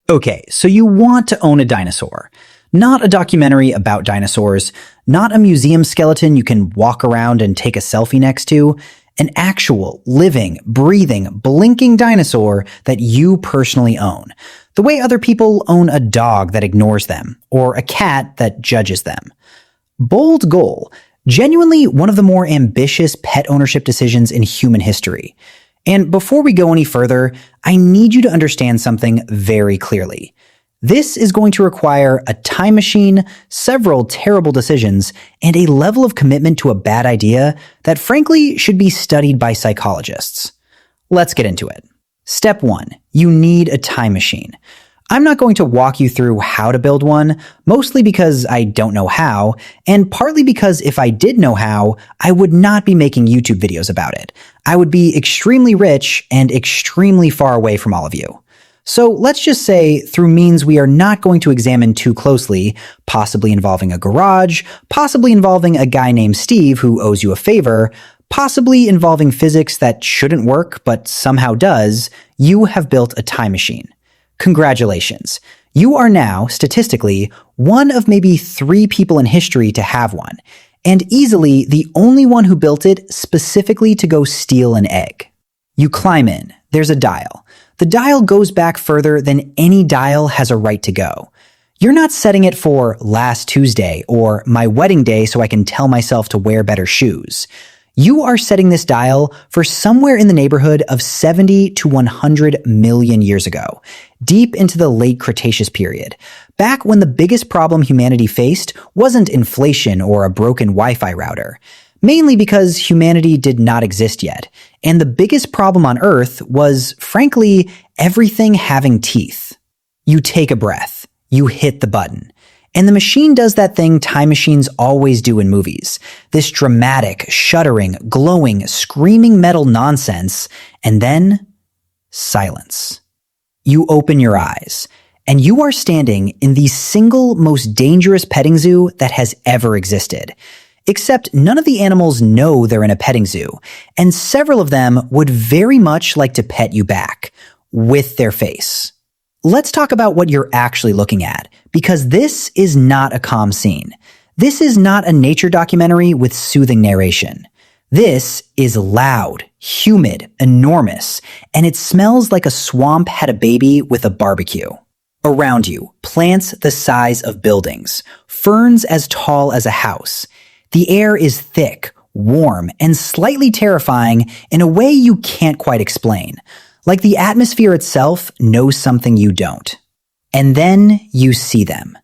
Okay, so you want to own a dinosaur. Not a documentary about dinosaurs, not a museum skeleton you can walk around and take a selfie next to, an actual, living, breathing, blinking dinosaur that you personally own. The way other people own a dog that ignores them, or a cat that judges them. Bold goal. Genuinely one of the more ambitious pet ownership decisions in human history. And before we go any further, I need you to understand something very clearly. This is going to require a time machine, several terrible decisions, and a level of commitment to a bad idea that frankly should be studied by psychologists. Let's get into it. Step 1. You need a time machine. I'm not going to walk you through how to build one, mostly because I don't know how, and partly because if I did know how, I would not be making YouTube videos about it. I would be extremely rich and extremely far away from all of you. So let's just say through means we are not going to examine too closely, possibly involving a garage, possibly involving a guy named Steve who owes you a favor, possibly involving physics that shouldn't work but somehow does, you have built a time machine. Congratulations. You are now, statistically, one of maybe 3 people in history to have one, and easily the only one who built it specifically to go steal an egg. You climb in. There's a dial. The dial goes back further than any dial has a right to go. You're not setting it for last Tuesday or my wedding day so I can tell myself to wear better shoes. You are setting this dial for somewhere in the neighborhood of 70 to 100 million years ago, deep into the Late Cretaceous period, back when the biggest problem humanity faced wasn't inflation or a broken Wi-Fi router, mainly because humanity did not exist yet, and the biggest problem on Earth was, frankly, everything having teeth. You take a breath, you hit the button. And the machine does that thing time machines always do in movies. This dramatic, shuddering, glowing, screaming metal nonsense, and then silence. You open your eyes, and you are standing in the single most dangerous petting zoo that has ever existed. Except none of the animals know they're in a petting zoo, and several of them would very much like to pet you back, with their face. Let's talk about what you're actually looking at, because this is not a calm scene. This is not a nature documentary with soothing narration. This is loud, humid, enormous, and it smells like a swamp had a baby with a barbecue. Around you, plants the size of buildings, ferns as tall as a house. The air is thick, warm, and slightly terrifying in a way you can't quite explain. Like the atmosphere itself knows something you don't. And then you see them.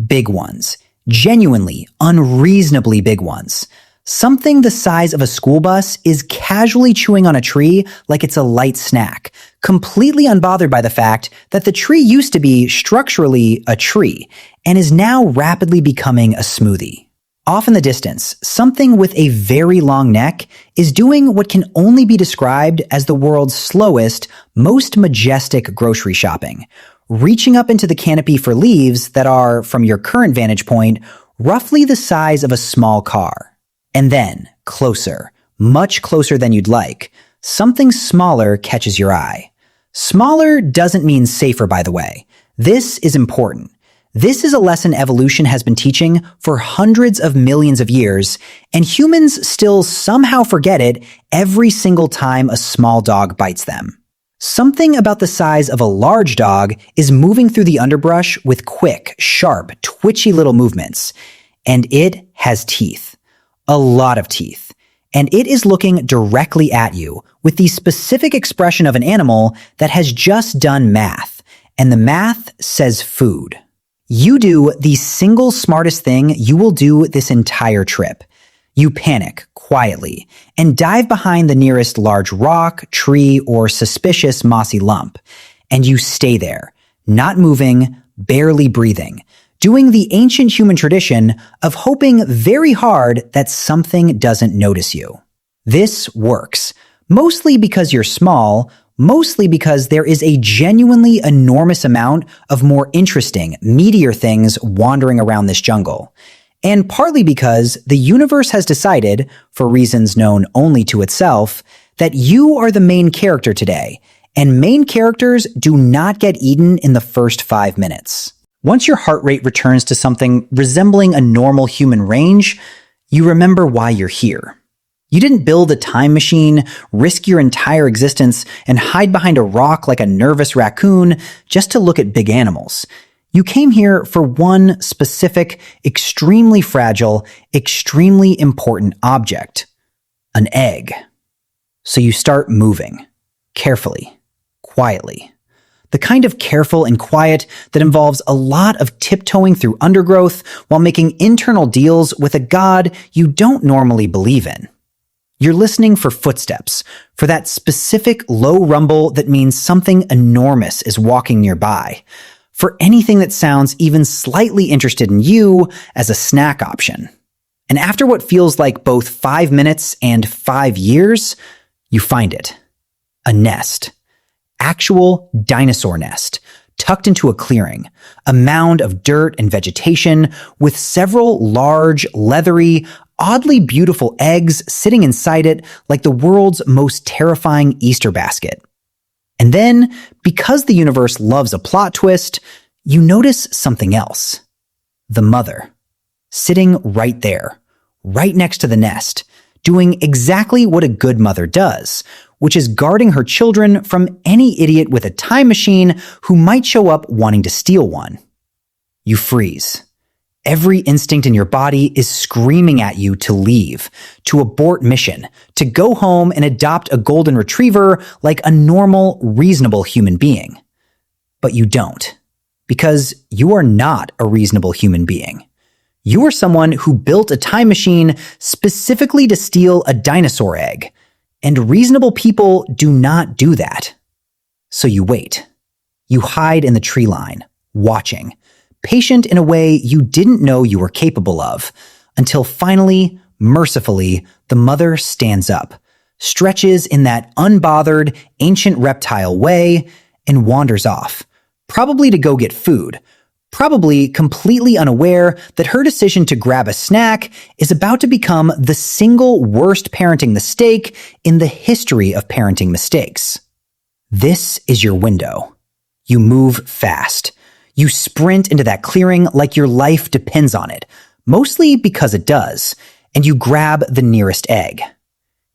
Big ones. Genuinely, unreasonably big ones. Something the size of a school bus is casually chewing on a tree like it's a light snack, completely unbothered by the fact that the tree used to be structurally a tree and is now rapidly becoming a smoothie. Off in the distance, something with a very long neck is doing what can only be described as the world's slowest, most majestic grocery shopping, reaching up into the canopy for leaves that are, from your current vantage point, roughly the size of a small car. And then, closer, much closer than you'd like, something smaller catches your eye. Smaller doesn't mean safer, by the way. This is important. This is a lesson evolution has been teaching for hundreds of millions of years, and humans still somehow forget it every single time a small dog bites them. Something about the size of a large dog is moving through the underbrush with quick, sharp, twitchy little movements. And it has teeth. A lot of teeth. And it is looking directly at you with the specific expression of an animal that has just done math. And the math says food. You do the single smartest thing you will do this entire trip. You panic quietly and dive behind the nearest large rock, tree, or suspicious mossy lump. And you stay there, not moving, barely breathing, doing the ancient human tradition of hoping very hard that something doesn't notice you. This works, mostly because you're small, mostly because there is a genuinely enormous amount of more interesting, meatier things wandering around this jungle. And partly because the universe has decided, for reasons known only to itself, that you are the main character today, And main characters do not get eaten in the first 5 minutes. Once your heart rate returns to something resembling a normal human range, you remember why you're here. You didn't build a time machine, risk your entire existence, and hide behind a rock like a nervous raccoon just to look at big animals. You came here for one specific, extremely fragile, extremely important object. An egg. So you start moving. Carefully. Quietly. The kind of careful and quiet that involves a lot of tiptoeing through undergrowth while making internal deals with a god you don't normally believe in. You're listening for footsteps, for that specific low rumble that means something enormous is walking nearby, for anything that sounds even slightly interested in you as a snack option. And after what feels like both 5 minutes and 5 years, you find it. A nest. Actual dinosaur nest, tucked into a clearing, a mound of dirt and vegetation with several large, leathery, oddly beautiful eggs sitting inside it like the world's most terrifying Easter basket. And then, because the universe loves a plot twist, you notice something else. The mother, sitting right there, right next to the nest, doing exactly what a good mother does, which is guarding her children from any idiot with a time machine who might show up wanting to steal one. You freeze. Every instinct in your body is screaming at you to leave, to abort mission, to go home and adopt a golden retriever like a normal, reasonable human being. But you don't, because you are not a reasonable human being. You are someone who built a time machine specifically to steal a dinosaur egg. And reasonable people do not do that. So you wait. You hide in the tree line, watching, patient in a way you didn't know you were capable of, until finally, mercifully, the mother stands up, stretches in that unbothered, ancient reptile way, and wanders off, probably to go get food, probably completely unaware that her decision to grab a snack is about to become the single worst parenting mistake in the history of parenting mistakes. This is your window. You move fast. You sprint into that clearing like your life depends on it, mostly because it does, and you grab the nearest egg.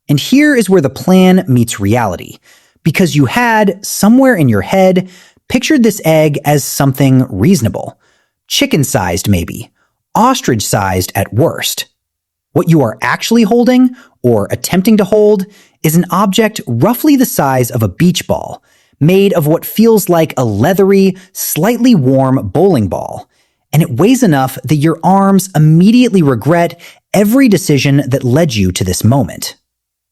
And here is where the plan meets reality, because you had, somewhere in your head, pictured this egg as something reasonable. Chicken-sized maybe. Ostrich-sized at worst. What you are actually holding, or attempting to hold, is an object roughly the size of a beach ball, made of what feels like a leathery, slightly warm bowling ball. And it weighs enough that your arms immediately regret every decision that led you to this moment.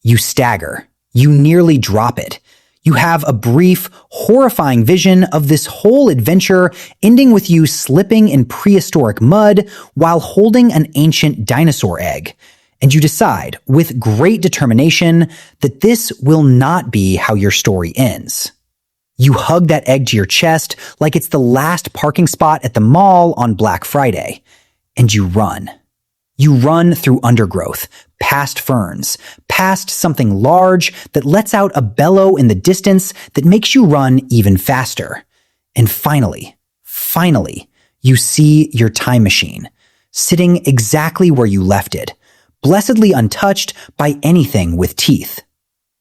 You stagger. You nearly drop it. You have a brief, horrifying vision of this whole adventure ending with you slipping in prehistoric mud while holding an ancient dinosaur egg. And you decide, with great determination, that this will not be how your story ends. You hug that egg to your chest like it's the last parking spot at the mall on Black Friday. And you run. You run through undergrowth, past ferns, past something large that lets out a bellow in the distance that makes you run even faster. And finally, you see your time machine, sitting exactly where you left it, blessedly untouched by anything with teeth.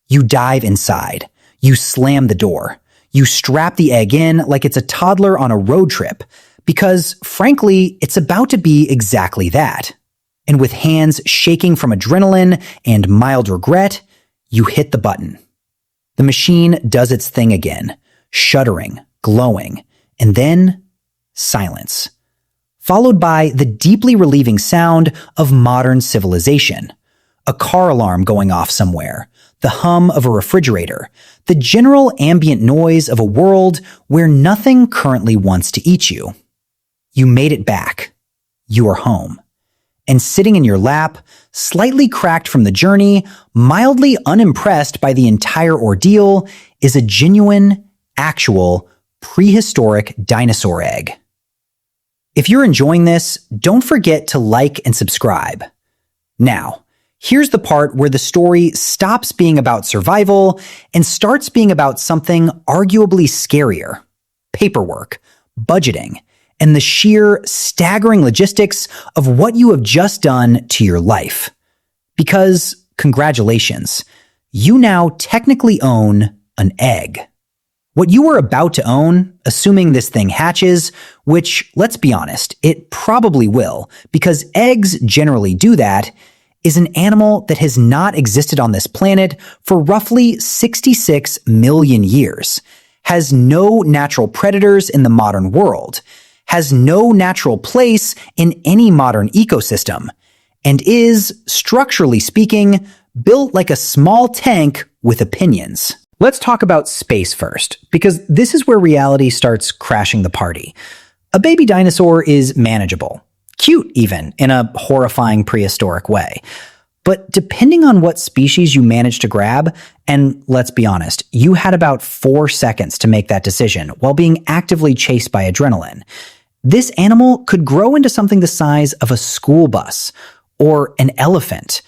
You dive inside. You slam the door. You strap the egg in like it's a toddler on a road trip, because, frankly, it's about to be exactly that. And with hands shaking from adrenaline and mild regret, you hit the button. The machine does its thing again, shuddering, glowing, and then silence, followed by the deeply relieving sound of modern civilization. A car alarm going off somewhere, the hum of a refrigerator, the general ambient noise of a world where nothing currently wants to eat you. You made it back. You are home. And sitting in your lap, slightly cracked from the journey, mildly unimpressed by the entire ordeal, is a genuine, actual, prehistoric dinosaur egg. If you're enjoying this, don't forget to like and subscribe. Now, Here's the part where the story stops being about survival and starts being about something arguably scarier: paperwork, budgeting, and the sheer staggering logistics of what you have just done to your life. Because, congratulations, you now technically own an egg. What you are about to own, assuming this thing hatches, which, let's be honest, it probably will, because eggs generally do that, is an animal that has not existed on this planet for roughly 66 million years, has no natural predators in the modern world, has no natural place in any modern ecosystem, and is, structurally speaking, built like a small tank with opinions. Let's talk about space first, because this is where reality starts crashing the party. A baby dinosaur is manageable. Cute, even, in a horrifying prehistoric way. But depending on what species you manage to grab, and let's be honest, you had about 4 seconds to make that decision while being actively chased by adrenaline, this animal could grow into something the size of a school bus, or an elephant,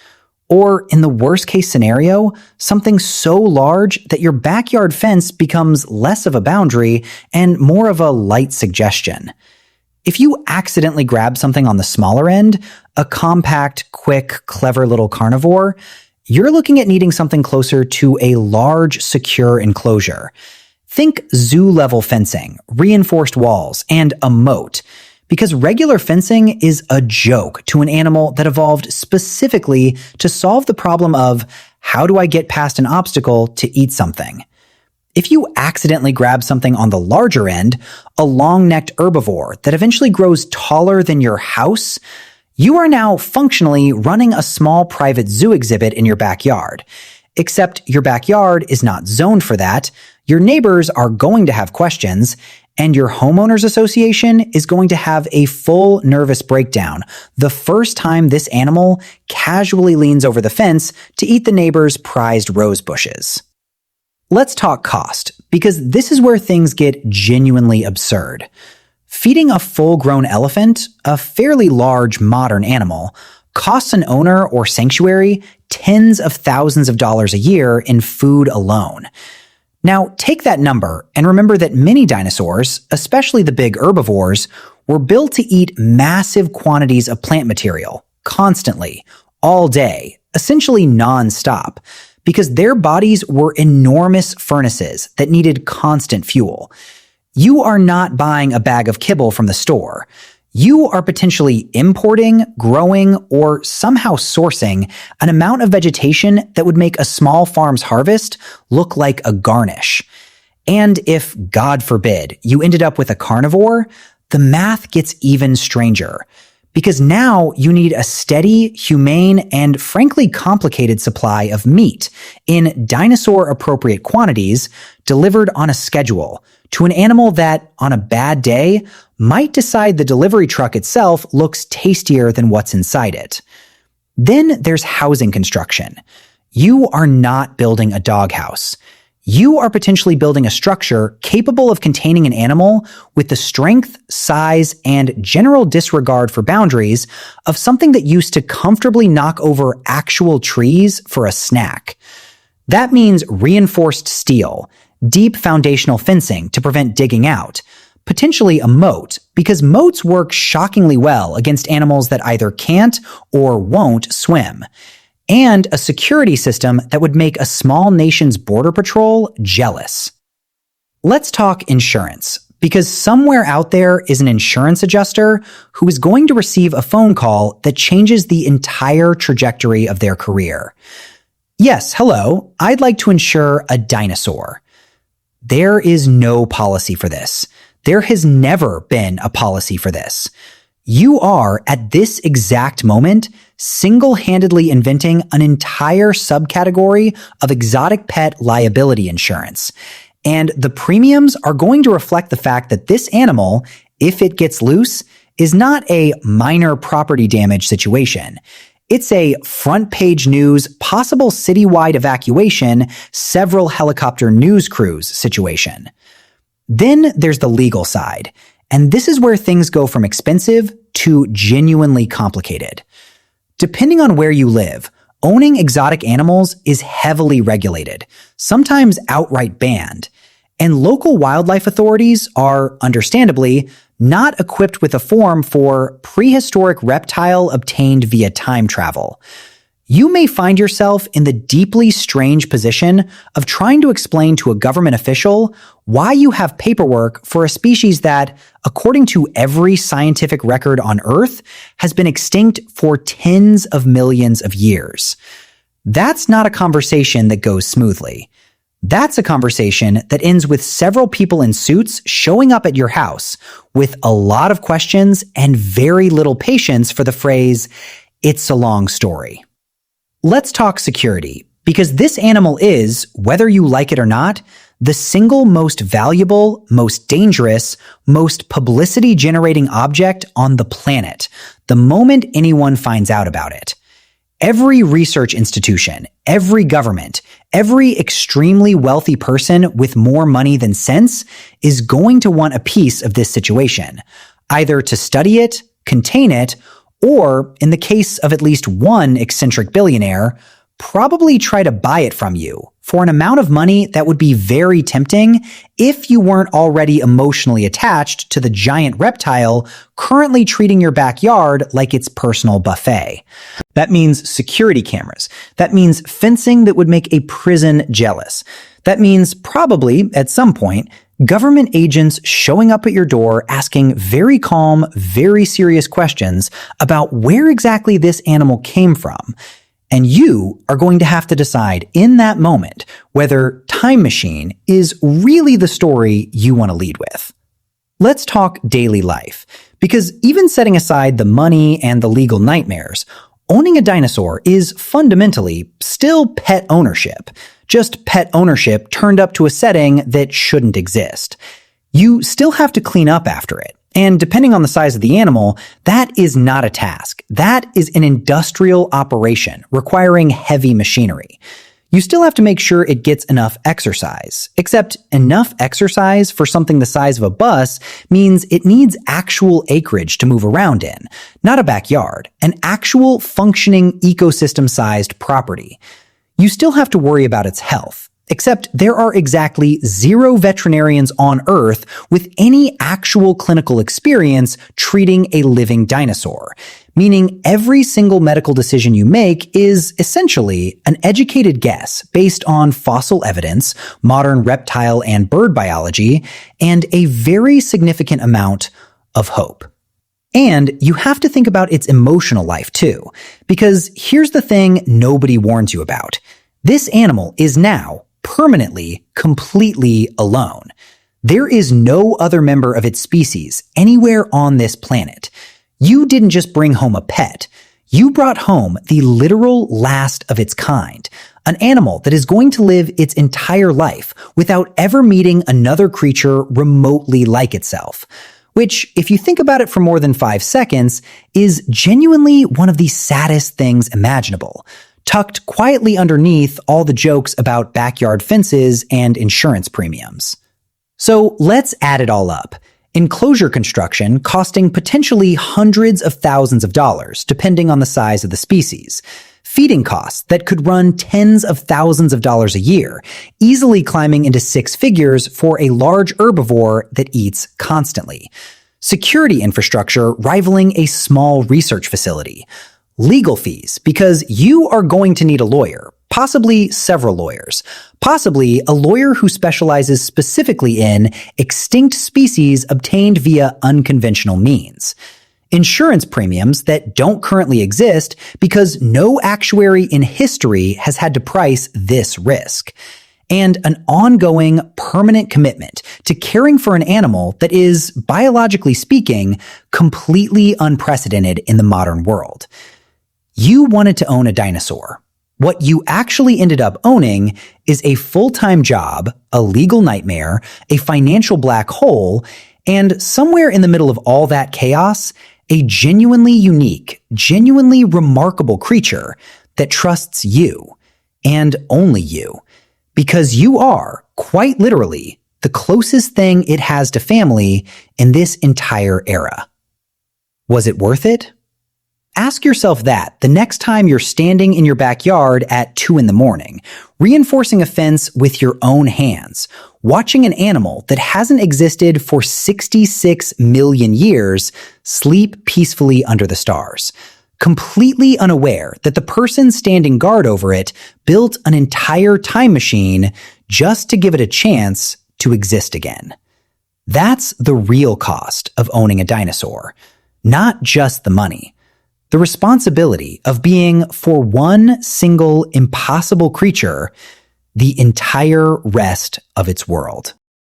or in the worst case scenario, something so large that your backyard fence becomes less of a boundary and more of a light suggestion. If you accidentally grab something on the smaller end, a compact, quick, clever little carnivore, you're looking at needing something closer to a large, secure enclosure. Think zoo-level fencing, reinforced walls, and a moat. Because regular fencing is a joke to an animal that evolved specifically to solve the problem of, how do I get past an obstacle to eat something? If you accidentally grab something on the larger end, a long-necked herbivore that eventually grows taller than your house, you are now functionally running a small private zoo exhibit in your backyard. Except your backyard is not zoned for that, your neighbors are going to have questions, and your homeowners association is going to have a full nervous breakdown the first time this animal casually leans over the fence to eat the neighbor's prized rose bushes. Let's talk cost, because this is where things get genuinely absurd. Feeding a full-grown elephant, a fairly large modern animal, costs an owner or sanctuary tens of thousands of dollars a year in food alone. Now, take that number and remember that many dinosaurs, especially the big herbivores, were built to eat massive quantities of plant material, constantly, all day, essentially non-stop, because their bodies were enormous furnaces that needed constant fuel. You are not buying a bag of kibble from the store. You are potentially importing, growing, or somehow sourcing an amount of vegetation that would make a small farm's harvest look like a garnish. And if, God forbid, you ended up with a carnivore, the math gets even stranger. Because now you need a steady, humane, and frankly complicated supply of meat in dinosaur-appropriate quantities delivered on a schedule to an animal that, on a bad day, might decide the delivery truck itself looks tastier than what's inside it. Then there's housing construction. You are not building a doghouse. You are potentially building a structure capable of containing an animal with the strength, size, and general disregard for boundaries of something that used to comfortably knock over actual trees for a snack. That means reinforced steel, deep foundational fencing to prevent digging out, potentially a moat, because moats work shockingly well against animals that either can't or won't swim, and a security system that would make a small nation's border patrol jealous. Let's talk insurance, because somewhere out there is an insurance adjuster who is going to receive a phone call that changes the entire trajectory of their career. Yes, hello, I'd like to insure a dinosaur. There is no policy for this. There has never been a policy for this. You are, at this exact moment, single-handedly inventing an entire subcategory of exotic pet liability insurance. And the premiums are going to reflect the fact that this animal, if it gets loose, is not a minor property damage situation. It's a front-page news, possible citywide evacuation, several helicopter news crews situation. Then there's the legal side, and this is where things go from expensive to genuinely complicated. Depending on where you live, owning exotic animals is heavily regulated, sometimes outright banned, and local wildlife authorities are, understandably, not equipped with a form for prehistoric reptile obtained via time travel. You may find yourself in the deeply strange position of trying to explain to a government official why you have paperwork for a species that, according to every scientific record on Earth, has been extinct for tens of millions of years. That's not a conversation that goes smoothly. That's a conversation that ends with several people in suits showing up at your house with a lot of questions and very little patience for the phrase, "It's a long story." Let's talk security, because this animal is, whether you like it or not, the single most valuable, most dangerous, most publicity-generating object on the planet the moment anyone finds out about it. Every research institution, every government, every extremely wealthy person with more money than sense is going to want a piece of this situation, either to study it, contain it, or, in the case of at least one eccentric billionaire, probably try to buy it from you for an amount of money that would be very tempting if you weren't already emotionally attached to the giant reptile currently treating your backyard like its personal buffet. That means security cameras. That means fencing that would make a prison jealous. That means probably, at some point, government agents showing up at your door asking very calm, very serious questions about where exactly this animal came from. And you are going to have to decide in that moment whether Time Machine is really the story you want to lead with. Let's talk daily life, because even setting aside the money and the legal nightmares, owning a dinosaur is fundamentally still pet ownership, just pet ownership turned up to a setting that shouldn't exist. You still have to clean up after it. And depending on the size of the animal, that is not a task. That is an industrial operation requiring heavy machinery. You still have to make sure it gets enough exercise, except enough exercise for something the size of a bus means it needs actual acreage to move around in, not a backyard, an actual functioning ecosystem-sized property. You still have to worry about its health. Except there are exactly 0 veterinarians on Earth with any actual clinical experience treating a living dinosaur, meaning every single medical decision you make is essentially an educated guess based on fossil evidence, modern reptile and bird biology, and a very significant amount of hope. And you have to think about its emotional life too, because here's the thing nobody warns you about. This animal is now permanently, completely alone. There is no other member of its species anywhere on this planet. You didn't just bring home a pet. You brought home the literal last of its kind, an animal that is going to live its entire life without ever meeting another creature remotely like itself. Which, if you think about it for more than 5 seconds, is genuinely one of the saddest things imaginable, tucked quietly underneath all the jokes about backyard fences and insurance premiums. So let's add it all up. Enclosure construction costing potentially hundreds of thousands of dollars, depending on the size of the species. Feeding costs that could run tens of thousands of dollars a year, easily climbing into 6 figures for a large herbivore that eats constantly. Security infrastructure rivaling a small research facility. Legal fees, because you are going to need a lawyer, possibly several lawyers, possibly a lawyer who specializes specifically in extinct species obtained via unconventional means. Insurance premiums that don't currently exist because no actuary in history has had to price this risk. And an ongoing, permanent commitment to caring for an animal that is, biologically speaking, completely unprecedented in the modern world. You wanted to own a dinosaur. What you actually ended up owning is a full-time job, a legal nightmare, a financial black hole, and somewhere in the middle of all that chaos, a genuinely unique, genuinely remarkable creature that trusts you, and only you, because you are, quite literally, the closest thing it has to family in this entire era. Was it worth it? Ask yourself that the next time you're standing in your backyard at 2 in the morning, reinforcing a fence with your own hands, watching an animal that hasn't existed for 66 million years sleep peacefully under the stars, completely unaware that the person standing guard over it built an entire time machine just to give it a chance to exist again. That's the real cost of owning a dinosaur, not just the money. The responsibility of being, for one single impossible creature, the entire rest of its world.